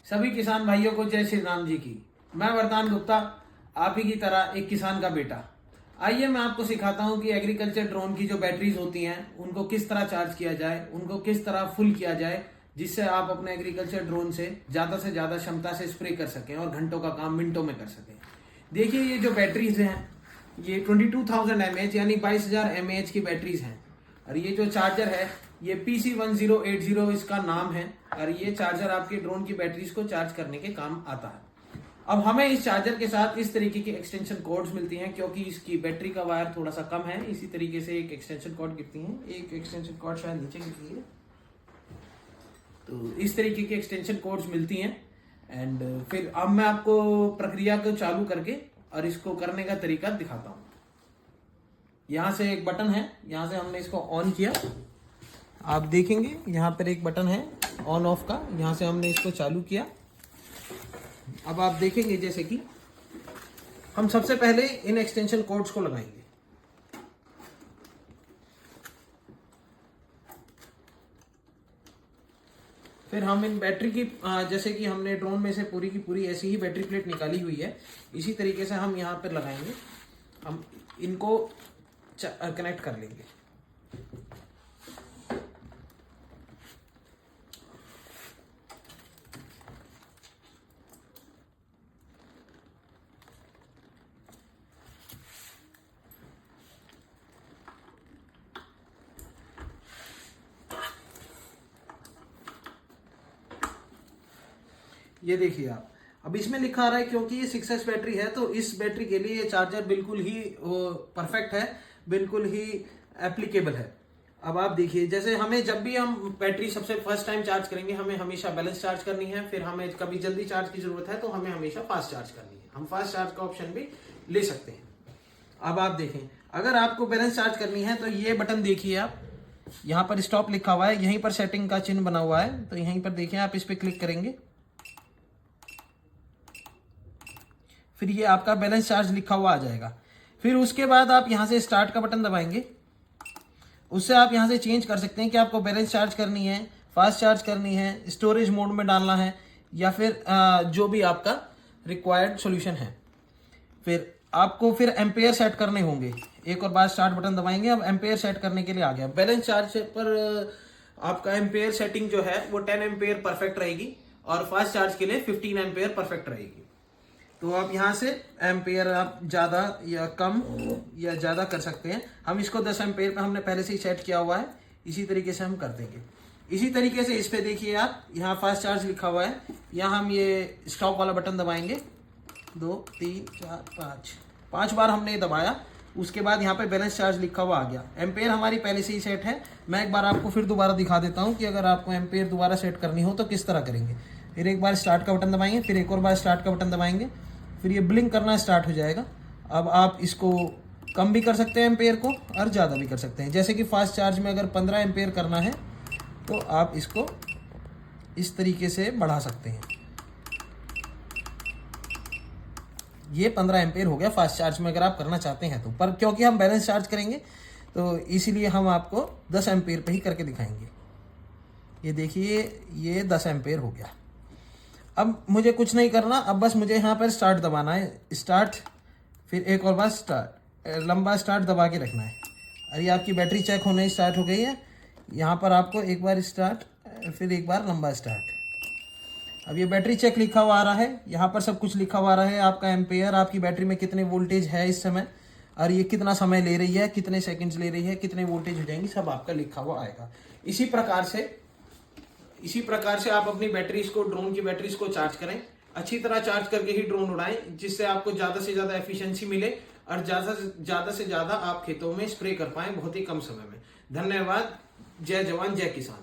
सभी किसान भाइयों को जय श्री राम जी की। मैं वरदान गुप्ता, आप ही की तरह एक किसान का बेटा। आइए मैं आपको सिखाता हूँ कि एग्रीकल्चर ड्रोन की जो बैटरीज होती हैं उनको किस तरह चार्ज किया जाए, उनको किस तरह फुल किया जाए, जिससे आप अपने एग्रीकल्चर ड्रोन से ज़्यादा क्षमता से स्प्रे कर सकें और घंटों का काम मिनटों में कर सकें। देखिए ये जो बैटरीज हैं ये 22,000 mAh यानी 22,000 mAh की बैटरीज हैं। और ये जो चार्जर है ये PC1080 इसका नाम है। और ये चार्जर आपके ड्रोन की बैटरीज को चार्ज करने के काम आता है। अब हमें इस चार्जर के साथ इस तरीके की एक्सटेंशन कॉर्ड्स मिलती हैं, क्योंकि इसकी बैटरी का वायर थोड़ा सा कम है। इसी तरीके से एक एक्सटेंशन कॉर्ड गिरती है, एक एक्सटेंशन कॉर्ड शायद नीचे गिरती है, तो इस तरीके की एक्सटेंशन कॉर्ड्स मिलती हैं। एंड फिर अब मैं आपको प्रक्रिया को चालू करके और इसको करने का तरीका दिखाता हूँ। यहाँ से एक बटन है, यहाँ से हमने इसको ऑन किया, आप देखेंगे यहाँ पर एक बटन है ऑन ऑफ का, यहाँ से हमने इसको चालू किया। अब आप देखेंगे जैसे कि हम सबसे पहले इन एक्सटेंशन कॉर्ड्स को लगाएंगे। फिर हम इन बैटरी की जैसे कि हमने ड्रोन में से पूरी की पूरी ऐसी ही बैटरी प्लेट निकाली हुई है, इसी तरीके से हम यहाँ पर लगाएंगे। हम इनको कनेक्ट कर लेंगे। ये देखिए आप, अब इसमें लिखा आ रहा है क्योंकि ये 6S बैटरी है तो इस बैटरी के लिए ये चार्जर बिल्कुल ही परफेक्ट है, बिल्कुल ही एप्लीकेबल है। अब आप देखिए, जैसे हमें जब भी हम बैटरी सबसे फर्स्ट टाइम चार्ज करेंगे हमें हमेशा बैलेंस चार्ज करनी है। फिर हमें कभी जल्दी चार्ज की जरूरत है तो हमें हमेशा फास्ट चार्ज करनी है। हम फास्ट चार्ज का ऑप्शन भी ले सकते हैं। अब आप देखें, अगर आपको बैलेंस चार्ज करनी है तो ये बटन देखिए आप, यहाँ पर स्टॉप लिखा हुआ है, यहीं पर सेटिंग का चिन्ह बना हुआ है, तो यहीं पर देखिए आप इस पर क्लिक करेंगे, फिर ये आपका बैलेंस चार्ज लिखा हुआ आ जाएगा। फिर उसके बाद आप यहाँ से स्टार्ट का बटन दबाएंगे। उससे आप यहाँ से चेंज कर सकते हैं कि आपको बैलेंस चार्ज करनी है, फास्ट चार्ज करनी है, स्टोरेज मोड में डालना है, या फिर जो भी आपका रिक्वायर्ड सॉल्यूशन है। फिर आपको फिर एम्पेयर सेट करने होंगे। एक और बार स्टार्ट बटन दबाएंगे, अब एम्पेयर सेट करने के लिए आ गया। बैलेंस चार्ज पर आपका एम्पेयर सेटिंग जो है वो 10 एम्पेयर परफेक्ट रहेगी और फास्ट चार्ज के लिए 15 एम्पेयर परफेक्ट रहेगी। तो आप यहाँ से एम्पेयर आप ज़्यादा या कम या ज़्यादा कर सकते हैं। हम इसको 10 एम्पेयर का हमने पहले से ही सेट किया हुआ है, इसी तरीके से हम कर देंगे। इसी तरीके से इस पे देखिए आप, यहाँ फास्ट चार्ज लिखा हुआ है, यहाँ हम ये स्टॉप वाला बटन दबाएंगे। 2 3 4 5 बार हमने ये दबाया। उसके बाद यहाँ पे बैलेंस चार्ज लिखा हुआ आ गया। एम्पेयर हमारी पहले से ही सेट है। मैं एक बार आपको फिर दोबारा दिखा देता हूँ कि अगर आपको एम्पेयर दोबारा सेट करनी हो तो किस तरह करेंगे। फिर एक बार स्टार्ट का बटन दबाएंगे, फिर एक और बार स्टार्ट का बटन दबाएंगे, फिर ये ब्लिंक करना स्टार्ट हो जाएगा। अब आप इसको कम भी कर सकते हैं एम्पेयर को और ज़्यादा भी कर सकते हैं। जैसे कि फास्ट चार्ज में अगर 15 एम्पेयर करना है तो आप इसको इस तरीके से बढ़ा सकते हैं। ये 15 एम्पेयर हो गया फास्ट चार्ज में अगर आप करना चाहते हैं तो। पर क्योंकि हम बैलेंस चार्ज करेंगे तो इसीलिए हम आपको 10 एम्पेयर पे ही करके दिखाएंगे। ये देखिए ये 10 एम्पेयर हो गया। अब मुझे कुछ नहीं करना, अब बस मुझे यहाँ पर स्टार्ट दबाना है। स्टार्ट, फिर एक और बार स्टार्ट, लंबा स्टार्ट दबा के रखना है। अरे आपकी बैटरी चेक होने स्टार्ट हो गई है। यहाँ पर आपको एक बार स्टार्ट, फिर एक बार लंबा स्टार्ट। अब ये बैटरी चेक लिखा हुआ आ रहा है, यहाँ पर सब कुछ लिखा हुआ आ रहा है, आपका एम्पेयर, आपकी बैटरी में कितने वोल्टेज है इस समय, और ये कितना समय ले रही है, कितने सेकंड्स ले रही है, कितने वोल्टेज हो जाएंगी, सब आपका लिखा हुआ आएगा। इसी प्रकार से आप अपनी बैटरीज को, ड्रोन की बैटरीज को चार्ज करें। अच्छी तरह चार्ज करके ही ड्रोन उड़ाएं, जिससे आपको ज़्यादा से ज़्यादा एफिशिएंसी मिले और ज़्यादा से ज़्यादा आप खेतों में स्प्रे कर पाएं बहुत ही कम समय में। धन्यवाद। जय जवान जय किसान।